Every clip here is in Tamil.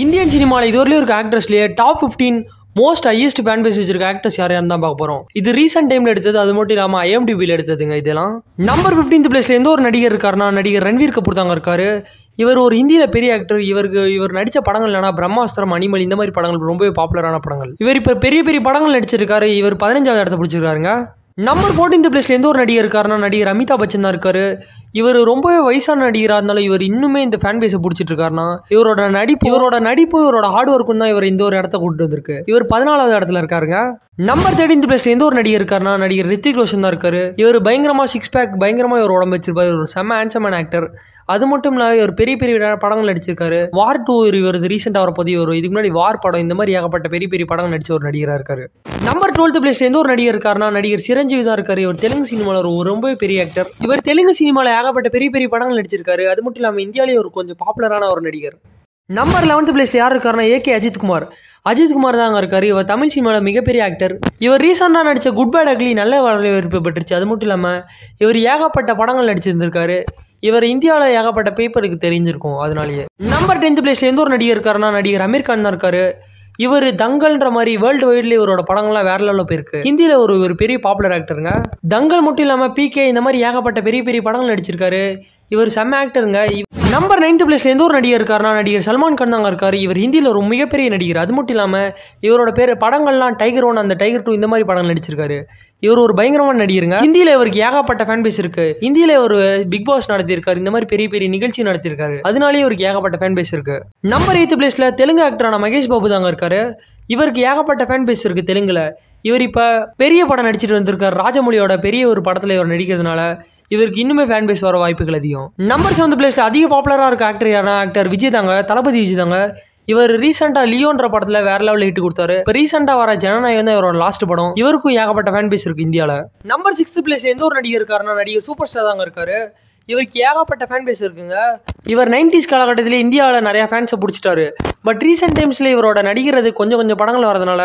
இந்தியன் சினிமாவில் இதுவரையிலும் இருக்க ஆக்டர்ஸ்லேயே top 15 most highest fan base வச்சிருக்க ஆக்டர்ஸ் யாரையான்னு தான் பார்க்க போகிறோம். இது ரீசெண்ட் டைமில் எடுத்தது, அது மட்டும் இல்லாமல் IMDbல எடுத்ததுங்க. இதெல்லாம் நம்பர் 15th பிளேஸ்ல எந்த ஒரு நடிகர் இருக்காருன்னா நடிகர் ரன்வீர் கபூர் தாங்க இருக்காரு. இவர் ஒரு ஹிந்தியில் பெரிய ஆக்டர். இவர் நடித்த படங்கள் என்னன்னா பிரம்மாஸ்திரம், அனிமல், இந்த மாதிரி படங்கள் ரொம்பவே பாப்புலரான படங்கள். இவர் இப்போ பெரிய பெரிய படங்கள் நடிச்சிருக்காரு. இவர் 15வது இடத்த பிடிச்சிருக்காருங்க. நம்பர் 14th பிளேஸ்ல எந்த ஒரு நடிகர் இருக்காருன்னா நடிகர் அமிதாப் பச்சன் தான் இருக்காரு. இவர் ரொம்பவே வயசான நடிகராக இருந்தாலும் இவர் இன்னுமே இந்த ஃபேன் பேஸை பிடிச்சிட்டு இருக்காருன்னா இவரோட நடிப்பு இவரோட ஹார்ட் ஒர்க்கும் தான் இவர் இந்த ஒரு இடத்த கூட்டு வந்திருக்கு. இவர் 14வது இடத்துல இருக்காருங்க. நம்பர் 13th பிளேஸ்ல எந்த ஒரு நடிகர் இருக்காருன்னா நடிகர் ரித்திக் ரோஷன் தான் இருக்காரு. இவர் பயங்கரமா 6 பேக், பயங்கரமா இவர் உடம்பு வச்சிருப்பாரு. ஒரு செம்ம ஹேண்ட்ஸமான ஆக்டர். அது மட்டும் இல்லாமல் இவர் பெரிய பெரிய படங்கள் நடிச்சிருக்காரு. வார் 2 இவர் ரீசெண்டாக வரப்போது. இவர் இதுக்கு முன்னாடி வார் படம், இந்த மாதிரி ஏகப்பட்ட பெரிய பெரிய படங்கள் நடிச்ச ஒரு நடிகராக இருக்காரு. நம்பர் 12th பிளேஸ்ல எந்த ஒரு நடிகர் இருக்காருன்னா நடிகர் சிரஞ்சீவி தான் இருக்காரு. இவர் தெலுங்கு சினிமாவில் ஒரு ரொம்பவே பெரிய ஆக்டர். இவர் தெலுங்கு சினிமாவில் ஏகப்பட்ட பெரிய பெரிய படங்கள் நடிச்சிருக்காரு. அது மட்டும் இல்லாமல் இந்தியாவிலேயே ஒரு கொஞ்சம் பாப்புலரான ஒரு நடிகர். நம்பர் 11th பிளேஸ்ல யார் இருக்காருன்னா AK அஜித் குமார் தாங்க இருக்காரு. இவர் தமிழ் சினிமாவில் மிகப்பெரிய ஆக்டர். இவர் ரீசெண்டாக நடித்த குட் பேட் அக்லி நல்ல வரவேற்பு பெற்றுச்சு. அது மட்டும் இல்லாமல் இவர் ஏகப்பட்ட படங்கள் நடிச்சிருந்திருக்காரு. இவர் இந்தியாவில் ஏகப்பட்ட பேப்பருக்கு தெரிஞ்சிருக்கும். அதனாலேயே நம்பர் 10th பிளேஸ்ல எந்த ஒரு நடிகர் இருக்காருன்னா நடிகர் அமீர் கான் தான் இருக்காரு. இவர் தங்கல்ன்ற மாதிரி வேர்ல்டு வைட்ல இவரோட படங்கள்லாம் வேற லெவலில் போயிருக்கு. ஹிந்தியில் ஒரு பெரிய பாப்புலர் ஆக்டருங்க. தங்கல் மட்டும் இல்லாமல் PK, இந்த மாதிரி ஏகப்பட்ட பெரிய பெரிய படங்கள் நடிச்சிருக்காரு. இவர் செம்ம ஆக்டருங்க. நம்பர் 9th பிளேஸ்ல எந்த ஒரு நடிகர் இருக்காருன்னா நடிகர் சல்மான் கான் தாங்க இருக்காரு. இவர் ஹிந்தியில் ஒரு மிகப்பெரிய நடிகர். அது மட்டும் இல்லாமல் இவரோட பேர் படங்கள்லாம் டைகர் 1, அந்த டைகர் 2, இந்த மாதிரி படங்கள் நடிச்சிருக்காரு. இவர் ஒரு பயங்கரமான நடிகருங்க. ஹிந்தியில் இவருக்கு ஏகப்பட்ட ஃபேன் பேஸ் இருக்கு. ஹிந்தியில் ஒரு பிக் பாஸ் நடத்தியிருக்காரு. இந்த மாதிரி பெரிய பெரிய நிகழ்ச்சி நடத்தியிருக்காரு. அதனாலேயே இவருக்கு ஏகப்பட்ட ஃபேன் பேஸ் இருக்கு. நம்பர் 8th பிளேஸ்ல தெலுங்கு ஆக்டரான மகேஷ் பாபு தாங்க இருக்காரு. இவருக்கு ஏகப்பட்ட ஃபேன் பேஸ் இருக்கு தெலுங்குல. இவர் இப்போ பெரிய படம் நடிச்சிட்டு வந்திருக்காரு. ராஜமௌலியோட பெரிய ஒரு படத்தில் இவர் நடிக்கிறதுனால இவருக்கு இன்னுமே ஃபேன் பேஸ் வர வாய்ப்புகள் அதிகம். நம்பர் 7th பிளேஸ்ல அதிக பாப்புலராக இருக்க ஆக்டர் யாருன்னா ஆக்டர் விஜய் தாங்க, தளபதி விஜய் தாங்க. இவர் ரீசெண்டாக லியோன்ற படத்தில் வேற லெவலில் ஹிட் கொடுத்தாரு. இப்போ ரீசெண்டாக வர ஜனநாயகம் தான் இவரோட லாஸ்ட் படம். இவருக்கும் ஏகப்பட்ட ஃபேன் பேஸ் இருக்கு இந்தியாவில். நம்பர் 6th பிளேஸ்ல எந்த ஒரு நடிகர் இருக்காருன்னா நடிகர் சூப்பர் ஸ்டார் தாங்க இருக்காரு. இவருக்கு ஏகப்பட்ட ஃபேன் பேஸ் இருக்குங்க. இவர் 90s காலகட்டத்தில் இந்தியாவில் நிறைய ஃபேன்ஸை பிடிச்சிட்டாரு. பட் ரீசெண்ட் டைம்ஸில் இவரோட நடிக்கிறது கொஞ்சம் படங்கள் வரதுனால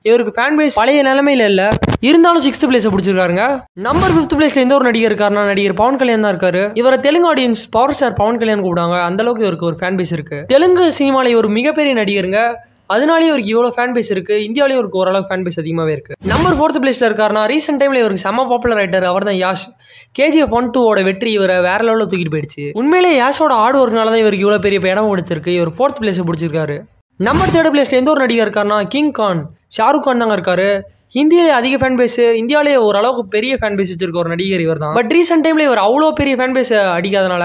இவருக்கு ஃபேன் பேஸ் பழைய நிலைமையில இல்லை. இருந்தாலும் 6th பிளேஸை பிடிச்சிருக்காருங்க. நம்பர் 5th பிளேஸ்ல எந்த ஒரு நடிகர் இருக்காருன்னா நடிகர் பவன் கல்யாண் தான் இருக்காரு. இவரை Telugu audience power star Pawan Kalyan கூப்பிடுவாங்க. அந்த அளவுக்கு இவருக்கு ஒரு ஃபேன் பேஸ் இருக்கு. தெலுங்கு சினிமாவில் ஒரு மிகப்பெரிய நடிகருங்க. அதனாலேயே இவருக்கு இவ்வளோ ஃபேன் பேஸ் இருக்கு. இந்தியாவிலேயும் இவருக்கு ஓரளவுக்கு ஃபேன் பேஸ் அதிகமாகவே இருக்கு. நம்பர் 4th பிளேஸ்ல இருக்காருன்னா ரீசெண்ட் டைம்ல இவருக்கு செம்ம பாப்புலர் ஆயிட்டார். அவர் தான் யாஷ். KGF 1-2 வெற்றி இவரை வேற லெவலில் தூக்கிட்டு போயிடுச்சு. உண்மையிலே யாஷோட ஹார்ட் ஒர்க்னால தான் இவருக்கு இவ்வளோ பெரிய இடம் கொடுத்துருக்கு. இவர் 4th பிளேஸை பிடிச்சிருக்காரு. நம்பர் 3rd பிளேஸ்ல எந்த ஒரு நடிகர் இருக்காருன்னா கிங் கான், ஷாருக் கான் தாங்க இருக்காரு. ஹிந்தியிலே அதிக ஃபேன் பேஸ், இந்தியாவிலேயே ஓரளவுக்கு பெரிய ஃபேன் பேஸ் வச்சிருக்க ஒரு நடிகர் இவர் தான். பட் ரீசெண்ட் டைம்ல இவர் அவ்வளோ பெரிய ஃபேன் பேஸ் அடிக்காதனால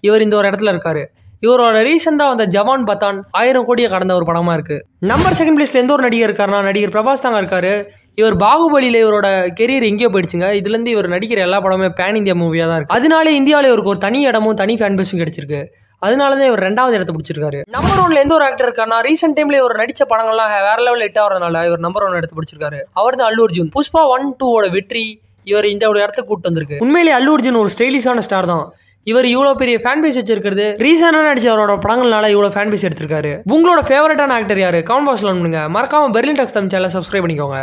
இவர் இந்த ஒரு இடத்துல இருக்காரு. இவரோட ரீசெண்டாக வந்த ஜவான் பத்தான் 1000 கோடியை கடந்த ஒரு படமா இருக்கு. நம்பர் 2nd பிளேஸ்ல எந்த ஒரு நடிகர் இருக்காருன்னா நடிகர் பிரபாஸ் தாங்க இருக்காரு. இவர் பாகுபலியில இவரோட கெரியர் எங்கேயோ போயிடுச்சுங்க. இதுல இருந்து இவர் நடிக்கிற எல்லா படமே பேன் இந்தியா மூவியா தான் இருக்கு. அதனால இந்தியாவில இவருக்கு ஒரு தனி இடமும் தனி ஃபேன் பேஸும் கிடைச்சிருக்கு. அதனாலதான் இவர் 2வது இடத்தை பிடிச்சிருக்காரு. நம்பர் 1ல எந்த ஒரு ஆக்டர் இருக்காருன்னா ரீசெண்ட் டைம்ல இவர் நடிச்ச படங்கள்லாம் வேற லெவல் ஹிட் ஆகிறதுனால இவர் நம்பர் 1 இடத்தை பிடிச்சிருக்காரு. அவர் தான் அல்லு அர்ஜுன். புஷ்பா 1-2 வெற்றி இவர் இந்த ஒரு இடத்துக்கு கூட்டு வந்திருக்கு. உண்மையிலே அல்லு அர்ஜுன் ஒரு ஸ்டைலிஷான ஸ்டார் தான். இவர் இவ்வளோ பெரிய ஃபேன் பேஸ் வச்சிருக்கிறது ரீசெண்டாக நடிச்ச அவரோட படங்கள்னால இவ்வளோ ஃபேன் பேஸ் எடுத்திருக்காரு. உங்களோட ஃபேவரட்டான ஆக்டர் யாரு? கமெண்ட் பாக்ஸ்ல பண்ணுங்க. மறக்காம பெர்லின் டாக்ஸ் தமிழ் சேனலை சப்ஸ்கிரைப் பண்ணிக்கோங்க.